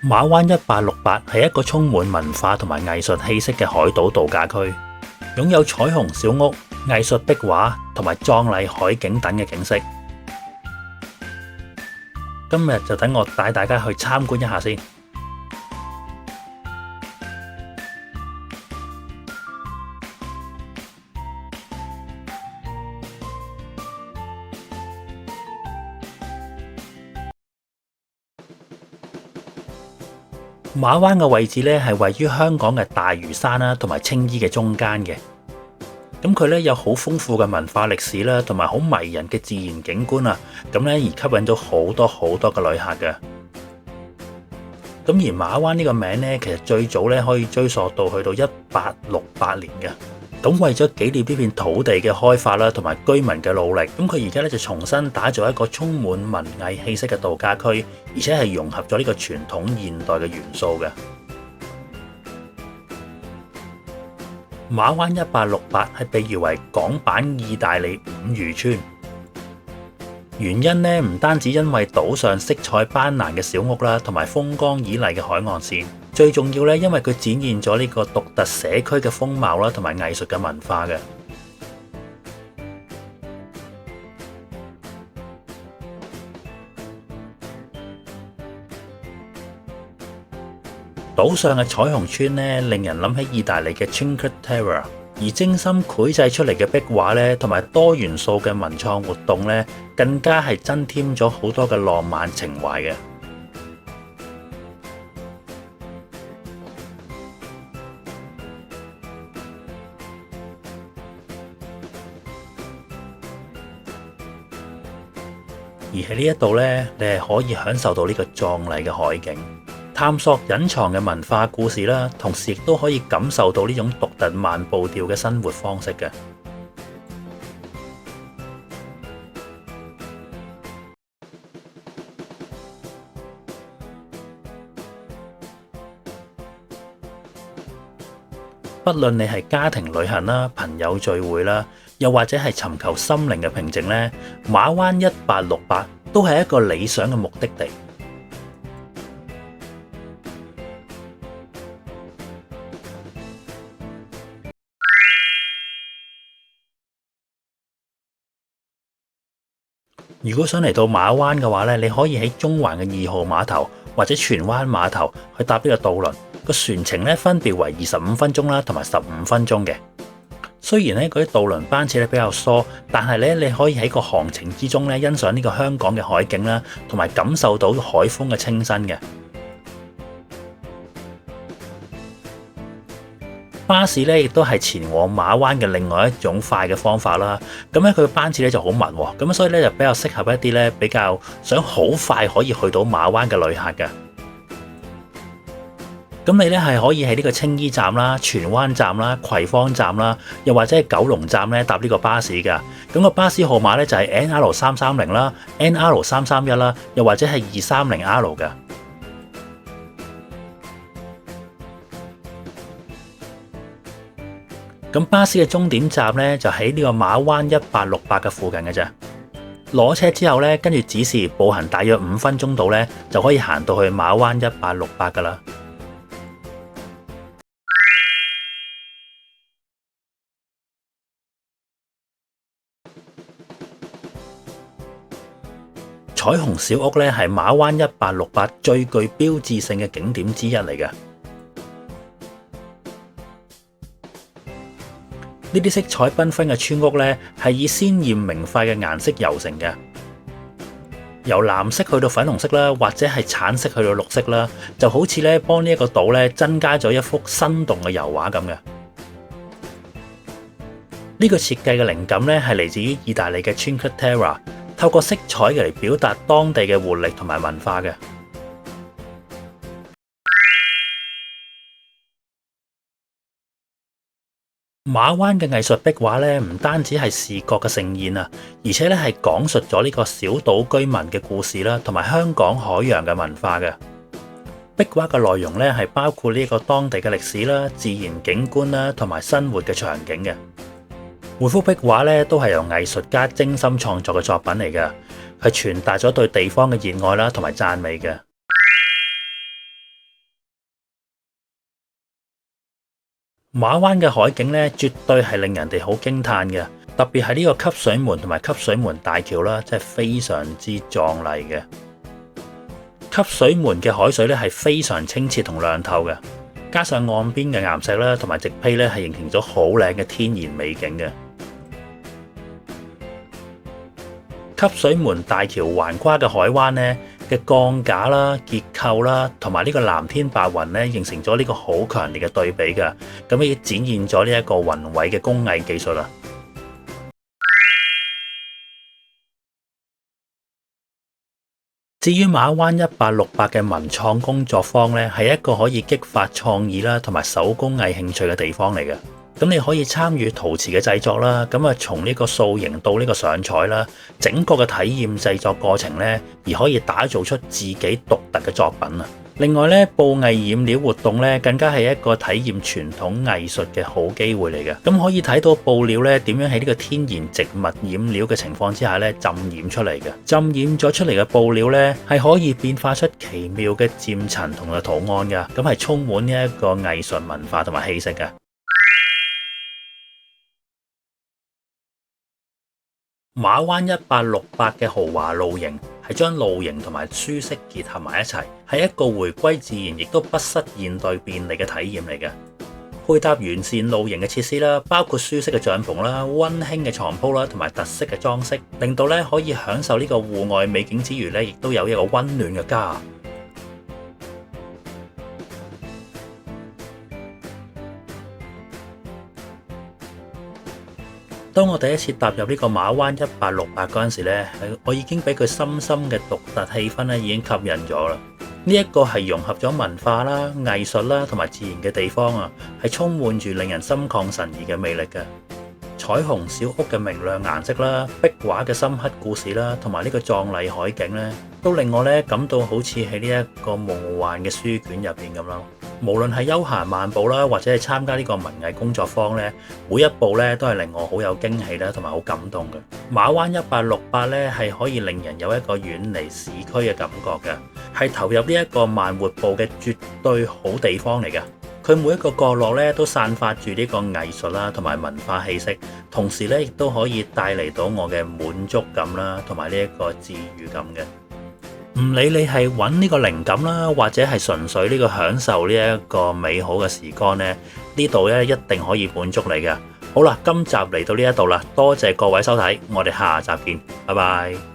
馬灣1868係一個充滿文化同埋藝術氣息嘅海島度假區，擁有彩虹小屋、藝術壁畫同埋壯麗海景等嘅景色。今日就等我帶大家去參觀一下先。馬灣嘅位置咧係位於香港嘅大嶼山啦，同埋青衣嘅中間嘅。咁佢咧有好豐富嘅文化歷史啦，同埋好迷人嘅自然景觀啊。咁咧而吸引咗好多嘅旅客嘅。咁而馬灣呢個名咧，其實最早咧可以追溯到去到1868年嘅。咁為咗紀念呢片土地嘅開發啦，同埋居民嘅努力，咁佢而家咧就重新打造一個充滿文藝氣息嘅度假區，而且係融合咗呢個傳統現代嘅元素嘅。馬灣1868係被譽為港版意大利五漁村，原因咧唔單止因為島上色彩斑斕嘅小屋啦，同埋風光旖麗嘅海岸線。最重要咧，因為佢展現咗呢個獨特社區嘅風貌啦，同埋藝術嘅文化嘅。島上嘅彩虹村咧，令人諗起意大利嘅 Cinque Terre， 而精心繪製出嚟嘅壁畫咧，同埋多元素嘅文創活動咧，更加係增添咗好多嘅浪漫情懷嘅。而喺呢一度咧，你係可以享受到呢個壯麗嘅海景，探索隱藏嘅文化故事啦，同時亦都可以感受到呢種獨特慢步調嘅生活方式嘅。不論你係家庭旅行啦、朋友聚會啦，又或者係尋求心靈嘅平靜咧，馬灣1868都係一個理想嘅目的地。如果想嚟到馬灣嘅話咧，你可以喺中環嘅2號碼頭或者荃灣碼頭去搭呢個渡輪。個船程咧分別為25分鐘啦，同埋15分鐘嘅。雖然咧嗰啲渡輪班次咧比較疏，但係咧你可以喺個航程之中咧欣賞呢個香港嘅海景啦，同埋感受到海風嘅清新嘅。巴士咧亦都係前往馬灣嘅另外一種快嘅方法啦。咁咧佢嘅班次咧就好密喎，咁所以咧就比較適合一啲咧比較想好快可以去到馬灣嘅旅客嘅。咁你咧係可以喺呢個青衣站啦、荃灣站啦、葵芳站啦，又或者係九龍站咧搭呢個巴士㗎。咁個巴士號碼咧就係 NR330啦、NR331啦，又或者係230R 㗎。咁巴士嘅終點站咧就喺呢個馬灣1868嘅附近嘅啫。攞車之後咧，跟住指示步行大約5分鐘度咧，就可以行到去馬灣1868㗎啦。彩虹小屋咧係馬灣1868最具標誌性嘅景點之一嚟嘅。呢啲色彩繽紛嘅村屋咧係以鮮豔明快嘅顏色油成嘅，由藍色去到粉紅色啦，或者係橙色去到綠色啦，就好似咧幫呢一個島咧增加咗一幅生動嘅油畫咁嘅。呢個設計嘅靈感咧係嚟自於意大利嘅 Cinque Terre。透過色彩嚟表達當地嘅活力同埋文化嘅。馬灣嘅藝術壁畫咧，唔單止係視覺嘅盛宴啊，而且咧係講述咗呢個小島居民嘅故事啦，同埋香港海洋嘅文化嘅。壁畫嘅內容咧係包括呢個當地嘅歷史啦、自然景觀啦，同埋生活嘅場景嘅。每幅壁畫咧都係由藝術家精心創作嘅作品嚟嘅，係傳達咗對地方嘅熱愛啦，同埋讚美嘅。馬灣嘅海景咧，絕對係令人哋好驚嘆嘅，特別係呢個汲水門同埋汲水門大橋啦，真係非常之壯麗嘅。汲水門嘅海水咧係非常清澈同亮透嘅，加上岸邊嘅岩石啦同埋植被咧，係形成咗好靚嘅天然美景嘅。汲水門大橋橫跨嘅海灣咧嘅鋼架啦、結構啦，同埋呢個藍天白雲咧，形成咗呢個好強烈嘅對比㗎。咁亦展現咗呢一個宏偉嘅工藝技術啊！至於馬灣1868嘅文創工作坊咧，係一個可以激發創意啦，同埋手工藝興趣嘅地方嚟嘅。咁你可以參與陶瓷嘅製作啦，咁啊從呢個塑形到呢個上彩啦，整個嘅體驗製作過程咧，而可以打造出自己獨特嘅作品啊！另外咧，布藝染料活動咧，更加係一個體驗傳統藝術嘅好機會嚟嘅。咁可以睇到布料咧點樣喺呢個天然植物染料嘅情況之下咧浸染出嚟嘅。浸染咗出嚟嘅布料咧，係可以變化出奇妙嘅漸層同埋圖案㗎。咁係充滿呢一個藝術文化同埋氣息嘅。馬灣1868嘅豪華露營係將露營同埋舒適結合埋一齊，係一個回歸自然亦都不失現代便利嘅體驗嚟嘅。配搭完善露營嘅設施啦，包括舒適嘅帳篷啦、溫馨嘅床鋪啦，同埋特色嘅裝飾，令到咧可以享受呢個戶外美景之餘咧，亦都有一個溫暖嘅家。當我第一次踏入呢個馬灣1868嗰陣時咧，我已經俾佢深深嘅獨特氣氛咧已經吸引咗啦。呢一個係融合咗文化啦、藝術啦同埋自然嘅地方啊，係充滿住令人心曠神怡嘅魅力嘅。彩虹小屋嘅明亮顏色啦、壁畫嘅深刻故事啦，同埋呢個壯麗海景咧，都令我咧感到好似喺呢一個夢幻嘅書卷入邊咁咯。無論係休閒漫步啦，或者係參加呢個文藝工作坊咧，每一步咧都係令我好有驚喜啦，同埋好感動嘅。馬灣1868咧係可以令人有一個遠離市區嘅感覺嘅，係投入呢一個慢活步嘅絕對好地方嚟嘅。佢每一個角落咧都散發住呢個藝術啦，同埋文化氣息，同時咧亦都可以帶嚟到我嘅滿足感啦，同埋呢一個治癒感嘅。唔理你係揾呢個靈感啦，或者係純粹呢個享受呢一個美好嘅時光咧，呢度咧一定可以滿足你嘅。好啦，今集嚟到呢一度啦，多謝各位收睇，我哋下集見，拜拜。